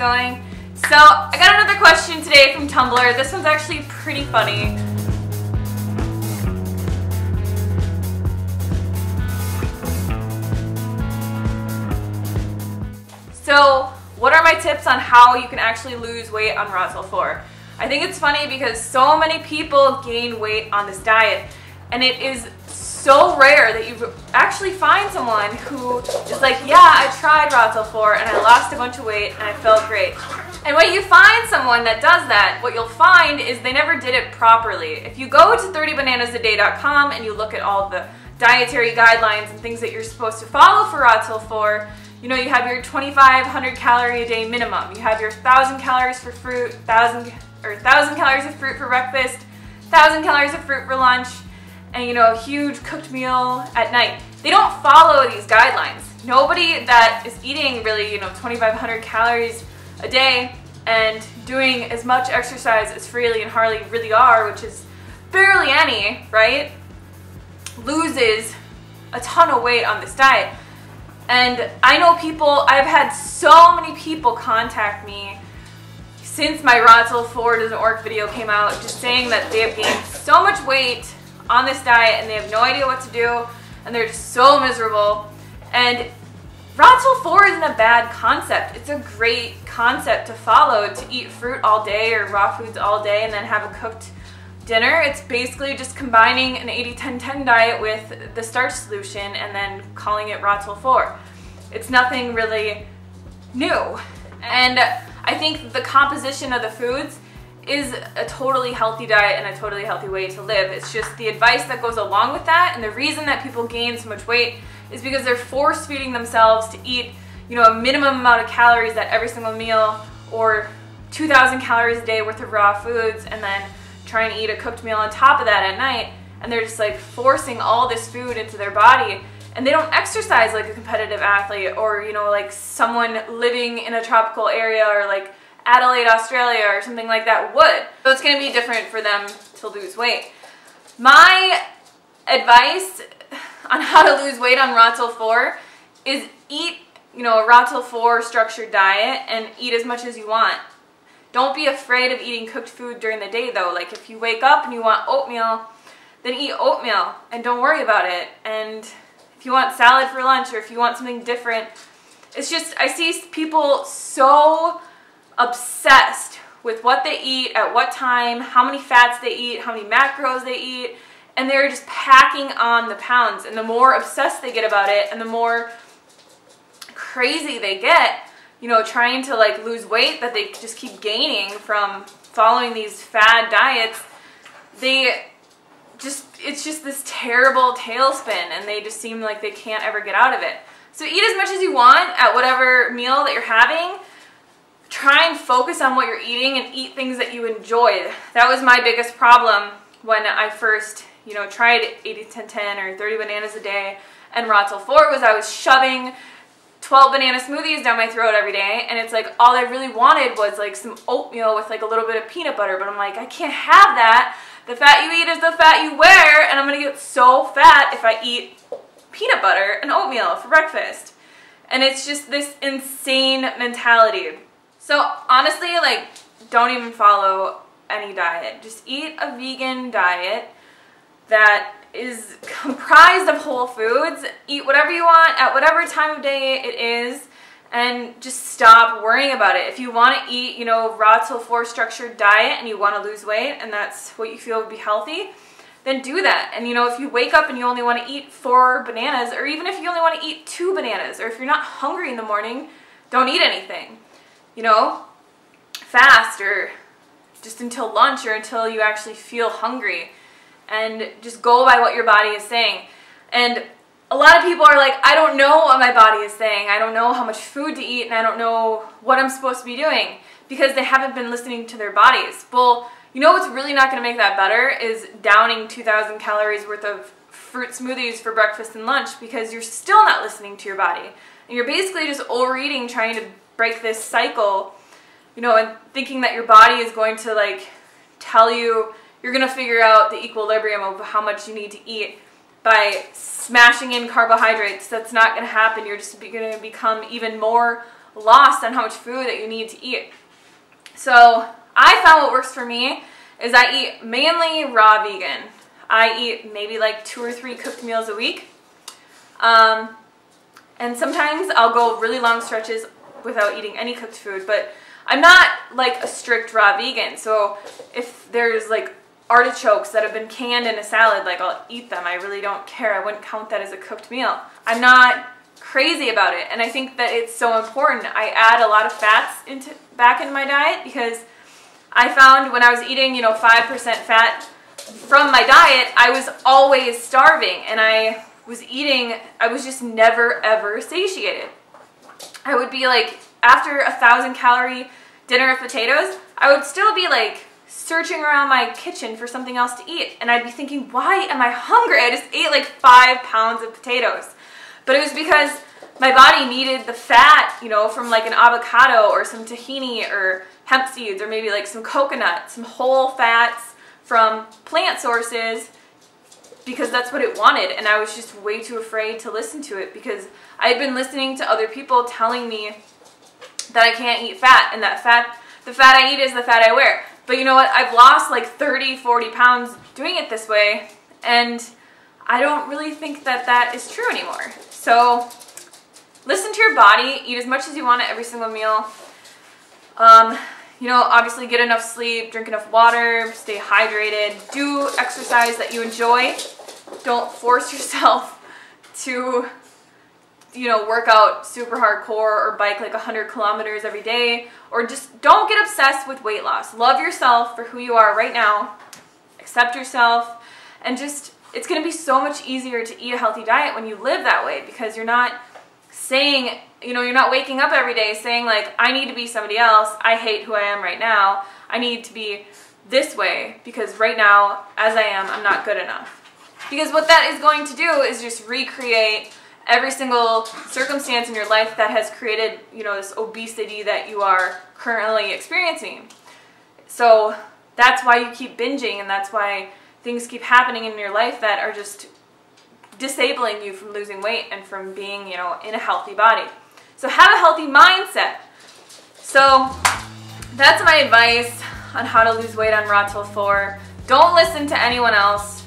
going? So I got another question today from Tumblr. This one's actually pretty funny. So what are my tips on how you can actually lose weight on Raw 4? I think it's funny because so many people gain weight on this diet, and it is so rare that you actually find someone who is like, yeah, I tried Raw 4 and I lost a bunch of weight and I felt great. And when you find someone that does that, what you'll find is they never did it properly. If you go to 30bananasaday.com and you look at all the dietary guidelines and things that you're supposed to follow for Raw 4, you know, you have your 2,500 calorie a day minimum. You have your 1,000 calories for fruit, 1,000 calories of fruit for breakfast, 1,000 calories of fruit for lunch, and you know, a huge cooked meal at night. They don't follow these guidelines. Nobody that is eating really, you know, 2,500 calories a day and doing as much exercise as Freely and Harley really are, which is barely any, right, loses a ton of weight on this diet. And I know people, I've had so many people contact me since my Raw 4 Doesn't Work video came out, just saying that they have gained so much weight on this diet and they have no idea what to do and they're just so miserable. And Raw 4 isn't a bad concept. It's a great concept to follow, to eat fruit all day or raw foods all day and then have a cooked dinner. It's basically just combining an 80-10-10 diet with the starch solution and then calling it Raw 4. It's nothing really new. And I think the composition of the foods is a totally healthy diet and a totally healthy way to live. It's just the advice that goes along with that, and the reason that people gain so much weight is because they're force feeding themselves to eat, you know, a minimum amount of calories at every single meal, or 2,000 calories a day worth of raw foods, and then trying to eat a cooked meal on top of that at night. And they're just like forcing all this food into their body, and they don't exercise like a competitive athlete or, you know, like someone living in a tropical area or like Adelaide, Australia or something like that would. So it's going to be different for them to lose weight. My advice on how to lose weight on Raw 4 is eat, you know, a Raw 4 structured diet and eat as much as you want. Don't be afraid of eating cooked food during the day though. Like if you wake up and you want oatmeal, then eat oatmeal and don't worry about it. And if you want salad for lunch or if you want something different, it's just, I see people so obsessed with what they eat, at what time, how many fats they eat, how many macros they eat, and they're just packing on the pounds. And the more obsessed they get about it and the more crazy they get, you know, trying to like lose weight that they just keep gaining from following these fad diets, it's just this terrible tailspin and they just seem like they can't ever get out of it. So eat as much as you want at whatever meal that you're having. Try and focus on what you're eating and eat things that you enjoy. That was my biggest problem when I first, you know, tried 80-10-10 or 30 bananas a day and Raw 4, was I was shoving 12 banana smoothies down my throat every day, and it's like all I really wanted was like some oatmeal with like a little bit of peanut butter, but I'm like, I can't have that. The fat you eat is the fat you wear, and I'm gonna get so fat if I eat peanut butter and oatmeal for breakfast. And it's just this insane mentality. So honestly, like, don't even follow any diet. Just eat a vegan diet that is comprised of whole foods. Eat whatever you want at whatever time of day it is, and just stop worrying about it. If you want to eat, you know, Raw 4 structured diet and you want to lose weight and that's what you feel would be healthy, then do that. And you know, if you wake up and you only want to eat 4 bananas, or even if you only want to eat 2 bananas, or if you're not hungry in the morning, don't eat anything. You know, fast, or just until lunch or until you actually feel hungry, and just go by what your body is saying. And a lot of people are like, I don't know what my body is saying. I don't know how much food to eat and I don't know what I'm supposed to be doing, because they haven't been listening to their bodies. Well, you know what's really not going to make that better is downing 2,000 calories worth of fruit smoothies for breakfast and lunch, because you're still not listening to your body. And you're basically just overeating, trying to break this cycle, you know, and thinking that your body is going to like tell you, you're going to figure out the equilibrium of how much you need to eat by smashing in carbohydrates. That's not going to happen. You're just going to become even more lost on how much food that you need to eat. So I found what works for me is I eat mainly raw vegan. I eat maybe like 2 or 3 cooked meals a week. And sometimes I'll go really long stretches without eating any cooked food, but I'm not like a strict raw vegan. So if there's like artichokes that have been canned in a salad, like I'll eat them. I really don't care. I wouldn't count that as a cooked meal. I'm not crazy about it, and I think that it's so important. I add a lot of fats back into my diet because I found when I was eating, 5% fat from my diet, I was always starving, and I was just never ever satiated. I would be like, after a 1,000-calorie dinner of potatoes, I would still be like searching around my kitchen for something else to eat, and I'd be thinking, why am I hungry? I just ate like 5 pounds of potatoes. But it was because my body needed the fat, from like an avocado or some tahini or hemp seeds or maybe like some coconut, some whole fats from plant sources, because that's what it wanted. And I was just way too afraid to listen to it because I had been listening to other people telling me that I can't eat fat, and that the fat I eat is the fat I wear. But you know what? I've lost like 30, 40 pounds doing it this way, and I don't really think that that is true anymore. So listen to your body, eat as much as you want at every single meal. Obviously get enough sleep, drink enough water, stay hydrated, do exercise that you enjoy. Don't force yourself to, work out super hardcore or bike like 100 kilometers every day, or just don't get obsessed with weight loss. Love yourself for who you are right now. Accept yourself, and just, it's going to be so much easier to eat a healthy diet when you live that way, because you're not saying, you're not waking up every day saying like, I need to be somebody else. I hate who I am right now. I need to be this way because right now, as I am, I'm not good enough. Because what that is going to do is just recreate every single circumstance in your life that has created, this obesity that you are currently experiencing. So that's why you keep binging, and that's why things keep happening in your life that are just disabling you from losing weight and from being, in a healthy body. So have a healthy mindset. So that's my advice on how to lose weight on Raw Till 4. Don't listen to anyone else.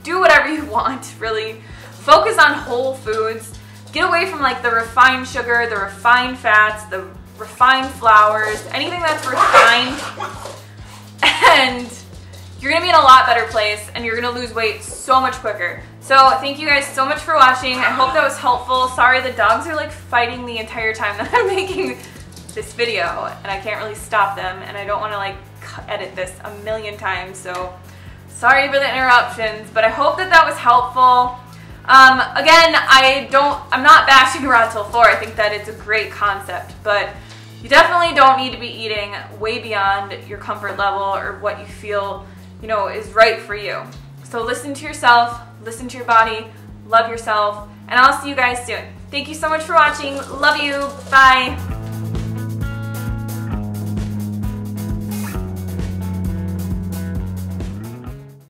Do whatever you want, really. Focus on whole foods. Get away from like the refined sugar, the refined fats, the refined flours, anything that's refined. And you're going to be in a lot better place, and you're going to lose weight so much quicker. So thank you guys so much for watching. I hope that was helpful. Sorry, the dogs are like fighting the entire time that I'm making this video, and I can't really stop them, and I don't want to like edit this a million times. So sorry for the interruptions, but I hope that that was helpful. Again, I'm not bashing Raw Till 4. I think that it's a great concept, but you definitely don't need to be eating way beyond your comfort level or what you feel, is right for you. So listen to yourself, listen to your body, love yourself, and I'll see you guys soon. Thank you so much for watching. Love you. Bye.